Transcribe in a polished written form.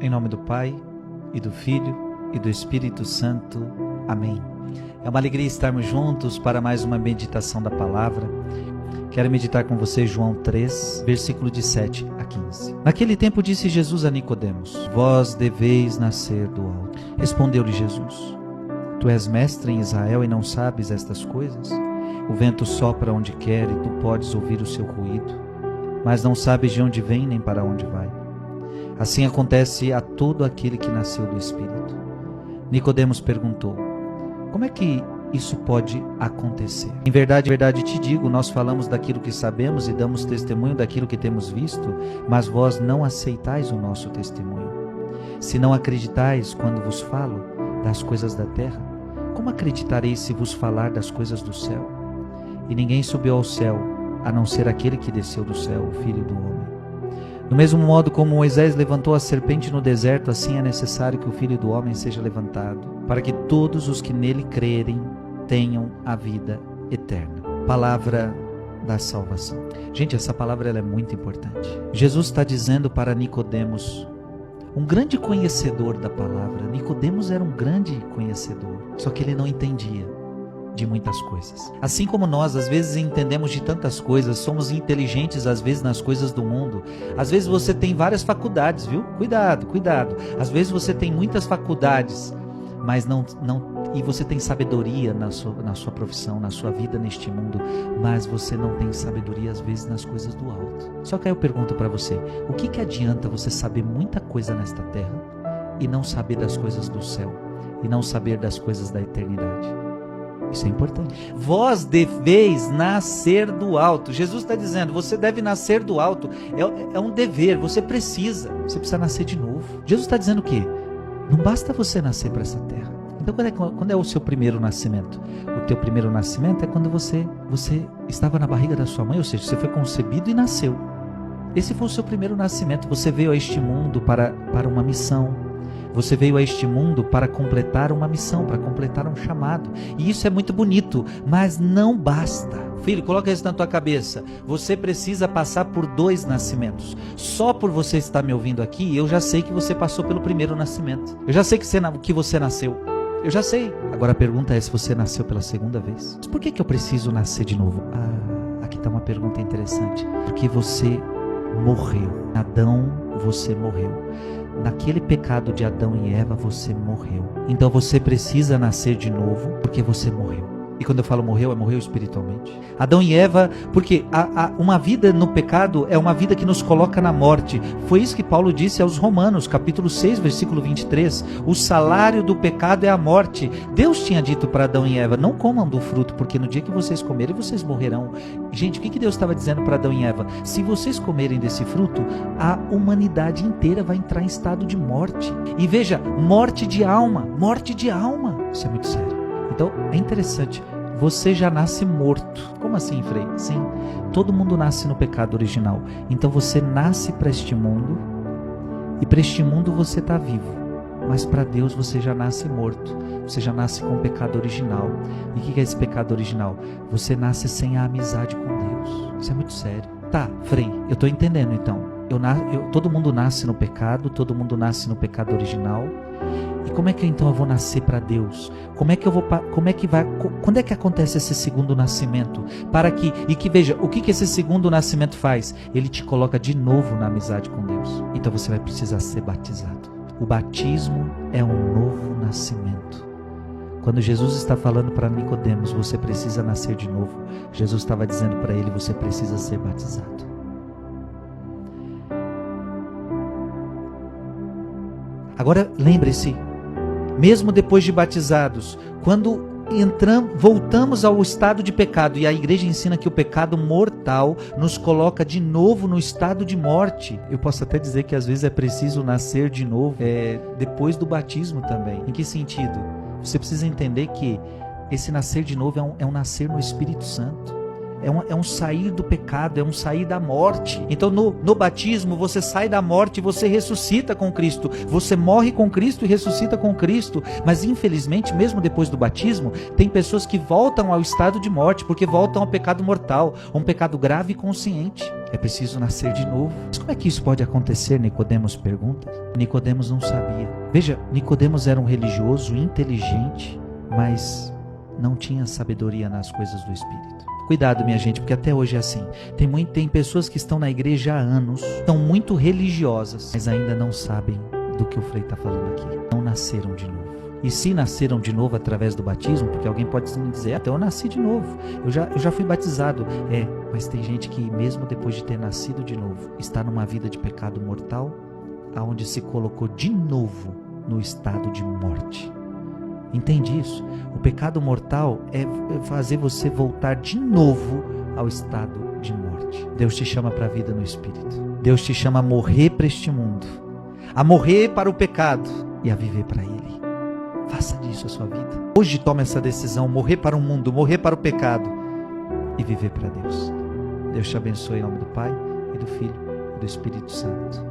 Em nome do Pai, e do Filho, e do Espírito Santo. Amém. É uma alegria estarmos juntos para mais uma meditação da palavra. Quero meditar com você João 3, versículo de 7 a 15. Naquele tempo disse Jesus a Nicodemos: Vós deveis nascer do alto. Respondeu-lhe Jesus: Tu és mestre em Israel e não sabes estas coisas? O vento sopra onde quer e tu podes ouvir o seu ruído, mas não sabes de onde vem nem para onde vai. Assim acontece a todo aquele que nasceu do Espírito. Nicodemos perguntou: Como é que isso pode acontecer? Em verdade te digo, nós falamos daquilo que sabemos e damos testemunho daquilo que temos visto, mas vós não aceitais o nosso testemunho. Se não acreditais quando vos falo das coisas da terra, como acreditareis se vos falar das coisas do céu? E ninguém subiu ao céu, a não ser aquele que desceu do céu, o Filho do Homem. Do mesmo modo como Moisés levantou a serpente no deserto, assim é necessário que o Filho do Homem seja levantado, para que todos os que nele crerem tenham a vida eterna. Palavra da salvação. Gente, essa palavra ela é muito importante. Jesus está dizendo para Nicodemos, um grande conhecedor da palavra. Nicodemos era um grande conhecedor, só que ele não entendia de muitas coisas. Assim como nós, às vezes, entendemos de tantas coisas, somos inteligentes, às vezes, nas coisas do mundo. Às vezes você tem várias faculdades, viu? Cuidado. Às vezes você tem muitas faculdades, mas e você tem sabedoria na sua profissão, na sua vida neste mundo, mas você não tem sabedoria, às vezes, nas coisas do alto. Só que aí eu pergunto para você, o que adianta você saber muita coisa nesta terra e não saber das coisas do céu, e não saber das coisas da eternidade? Isso é importante. Vós deveis nascer do alto. Jesus está dizendo, você deve nascer do alto. É um dever, você precisa nascer de novo. Jesus está dizendo o quê? Não basta você nascer para essa terra. Então quando é o seu primeiro nascimento? O teu primeiro nascimento é quando você estava na barriga da sua mãe, ou seja, você foi concebido e nasceu. Esse foi o seu primeiro nascimento. Você veio a este mundo para uma missão. Você veio a este mundo para completar uma missão, para completar um chamado. E isso é muito bonito, mas não basta. Filho, coloca isso na tua cabeça. Você precisa passar por 2 nascimentos. Só por você estar me ouvindo aqui, eu já sei que você passou pelo primeiro nascimento. Eu já sei que você nasceu. Eu já sei. Agora a pergunta é se você nasceu pela segunda vez. Mas por que eu preciso nascer de novo? Aqui está uma pergunta interessante. Porque você morreu. Adão, você morreu. Naquele pecado de Adão e Eva, você morreu. Então você precisa nascer de novo, porque você morreu. E quando eu falo morreu, é morreu espiritualmente. Adão e Eva, porque uma vida no pecado é uma vida que nos coloca na morte. Foi isso que Paulo disse aos Romanos, capítulo 6, versículo 23. O salário do pecado é a morte. Deus tinha dito para Adão e Eva, não comam do fruto, porque no dia que vocês comerem, vocês morrerão. Gente, o que Deus estava dizendo para Adão e Eva? Se vocês comerem desse fruto, a humanidade inteira vai entrar em estado de morte. E veja, morte de alma. Isso é muito sério. Então, é interessante, você já nasce morto. Como assim, Frei? Sim, todo mundo nasce no pecado original. Então você nasce para este mundo, e para este mundo você está vivo. Mas para Deus você já nasce morto. Você já nasce com o pecado original. E o que é esse pecado original? Você nasce sem a amizade com Deus. Isso é muito sério. Tá, Frei, eu estou entendendo então. Todo mundo nasce no pecado, todo mundo nasce no pecado original. E como é que então eu vou nascer para Deus? Quando é que acontece esse segundo nascimento? Veja, o que esse segundo nascimento faz? Ele te coloca de novo na amizade com Deus. Então você vai precisar ser batizado. O batismo é um novo nascimento. Quando Jesus está falando para Nicodemos, você precisa nascer de novo, Jesus estava dizendo para ele, você precisa ser batizado. Agora lembre-se, mesmo depois de batizados, quando voltamos ao estado de pecado, e a igreja ensina que o pecado mortal nos coloca de novo no estado de morte. Eu posso até dizer que às vezes é preciso nascer de novo, depois do batismo também. Em que sentido? Você precisa entender que esse nascer de novo é um nascer no Espírito Santo. É um sair do pecado, é um sair da morte. Então no batismo você sai da morte e você ressuscita com Cristo. Você morre com Cristo e ressuscita com Cristo. Mas infelizmente, mesmo depois do batismo, tem pessoas que voltam ao estado de morte, porque voltam ao pecado mortal, um pecado grave e consciente. É preciso nascer de novo. Mas como é que isso pode acontecer? Nicodemos pergunta. Nicodemos não sabia. Veja, Nicodemos era um religioso inteligente, mas não tinha sabedoria nas coisas do Espírito. Cuidado, minha gente, porque até hoje é assim. Tem pessoas que estão na igreja há anos, estão muito religiosas, mas ainda não sabem do que o Frei está falando aqui. Não nasceram de novo. E se nasceram de novo através do batismo, porque alguém pode me dizer, até eu nasci de novo, eu já fui batizado. Mas tem gente que mesmo depois de ter nascido de novo, está numa vida de pecado mortal, aonde se colocou de novo no estado de morte. Entende isso? O pecado mortal é fazer você voltar de novo ao estado de morte. Deus te chama para a vida no Espírito. Deus te chama a morrer para este mundo, a morrer para o pecado e a viver para Ele. Faça disso a sua vida. Hoje toma essa decisão, morrer para o mundo, morrer para o pecado e viver para Deus. Deus te abençoe em nome do Pai e do Filho e do Espírito Santo.